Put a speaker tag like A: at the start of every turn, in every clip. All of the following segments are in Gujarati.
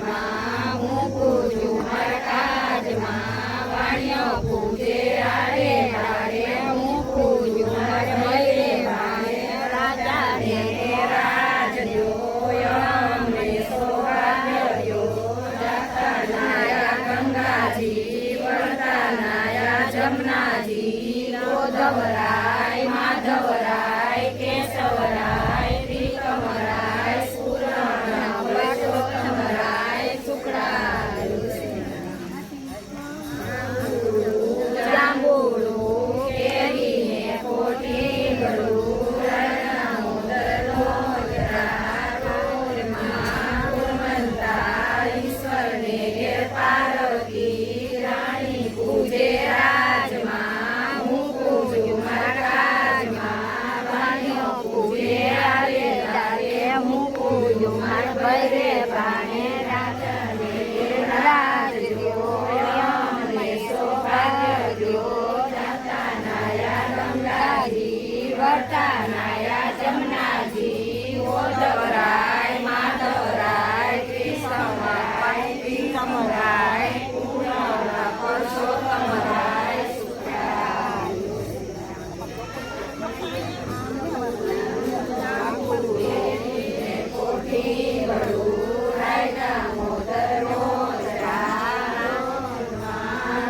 A: માં હું પૂજું મારા કાજમાં વાણિયો પૂજે આરે બારે હું પૂજું મારા મયરે બારે રાજાને રાજ દ્યો મે સૌભાગ્ય દ્યો જાતનાયા ગંગાજી વરદાનાયા જમનાજી ગોધવરાય માધવરાય કેશવરાય ત્રિકમરાય સુરણ વૈષ્ણવરાય શુક્રાય જાંબુડું કેરીને કોઠી ગળું રણમોદરનો જરારોમાં ગુણવંતા ઈશ્વરને ઘેર પાર્વતી રાણી પૂજે રાજમાં હું પૂજું મારા રાજમાં વાણીઓ પૂજે આરે દારે હું પૂજું મારા ભૈરે ભાણે રાજાને રાજ દ્યો યમને સૌભાગ્ય દ્યો જાતનાયા ગંગાજી વરદાનાયા જમનાજી ગોધવરાય માધવરાય ત્રિકમરાય પૂર્ણ પુરુષોત્તમરાય કોઠી ગળું રાયના મોદરનો જરારોમાં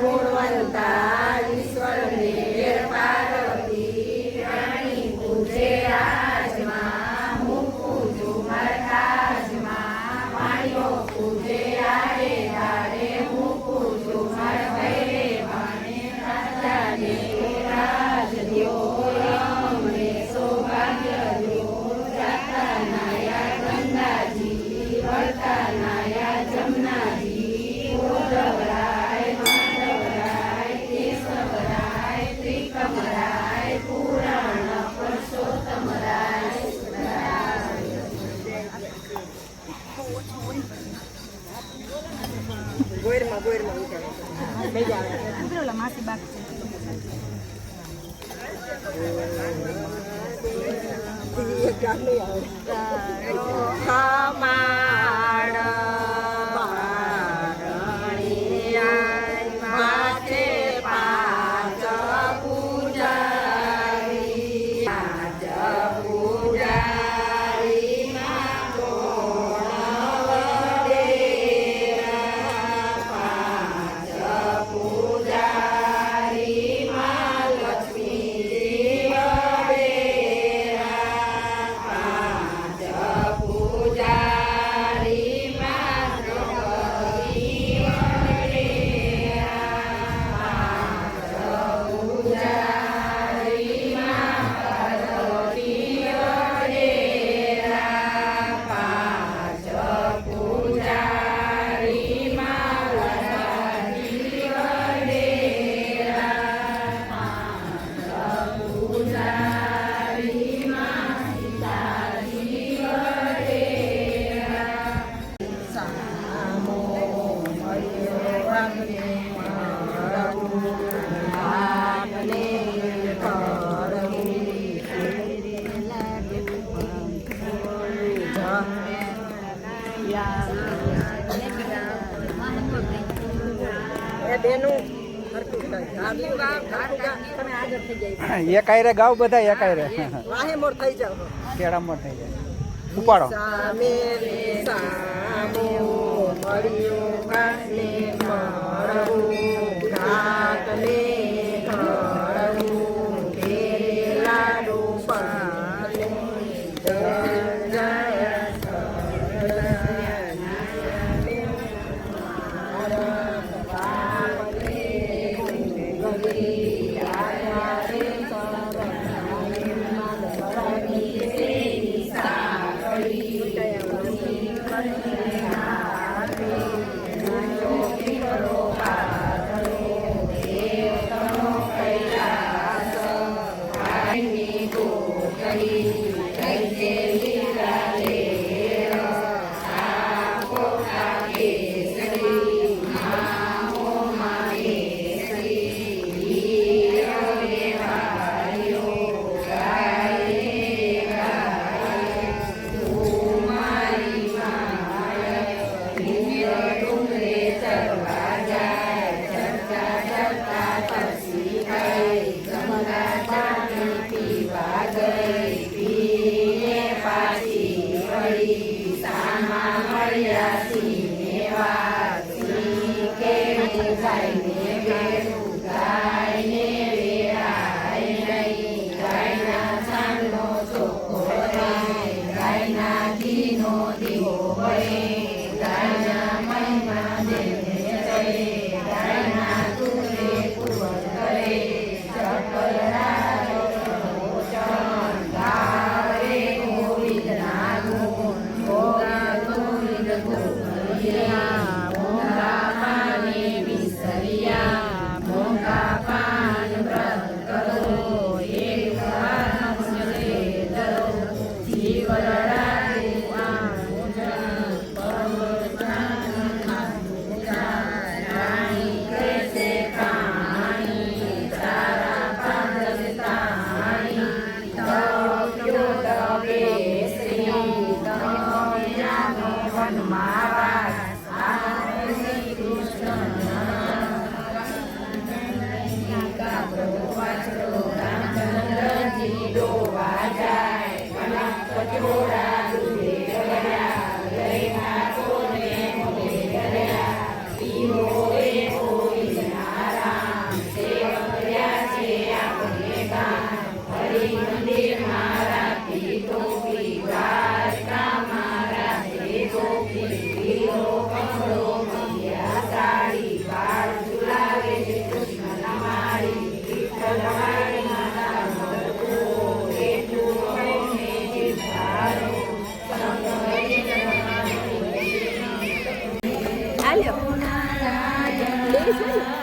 A: ગુણવંતા ઈશ્વરને ઘેર પાર્વતી રાણી પૂજે રાજમાં હું પૂજું મારા રાજમાં વાણીઓ પૂજે આરે દારે હું પૂજું મારા ભૈરે ભાણે રાજાને રાજ દ્યો યમને સૌભાગ્ય દ્યો જાતનાયા ગંગાજી વરદાનાયા જમનાજી ગોધવરાય માધવરાય કેશવરાય ત્રિકમરાય પૂરણ પુરુષોત્તમરાય ખમાડ બારણિયા માથે પાંચ પૂજારી પાંચ પૂજારી માં કોણ વડેરા પાંચ પૂજારી માં લક્ષ્મીજી વડેરા પાંચ પૂજારી માં દ્રૌપદી વડેરા પાંચ પૂજારી માં પાર્વતી વડેરા પાંચ પૂજારી માં લક્ષ્મી વડેરા પાંચ પૂજારી માં સીતાજી વડેરા સામો મળ્યો અગ્નિ મારું આપને
B: એકાયરે ગાવ બધા એકાયરે
A: વાહે મોર થઈ જાવ
B: કેળા મોર થઈ જાય ઉપાડો
A: સામે સામો મળ્યો કાને મળવું ઘાટને ઘડવું લાડુ પાલે જય કરે ગાયના તુને પૂર્વજ કરે ચપલ રાજોચન ગાવે ગોવિંદના ગુણ ભોગા ગોવિંદ ગોવિંદિયા મોંઘા પાને વિસરિયા મોંઘા પાન વ્રત કરો એક વાર નમસ્તે ધરો જીવન
C: Алло.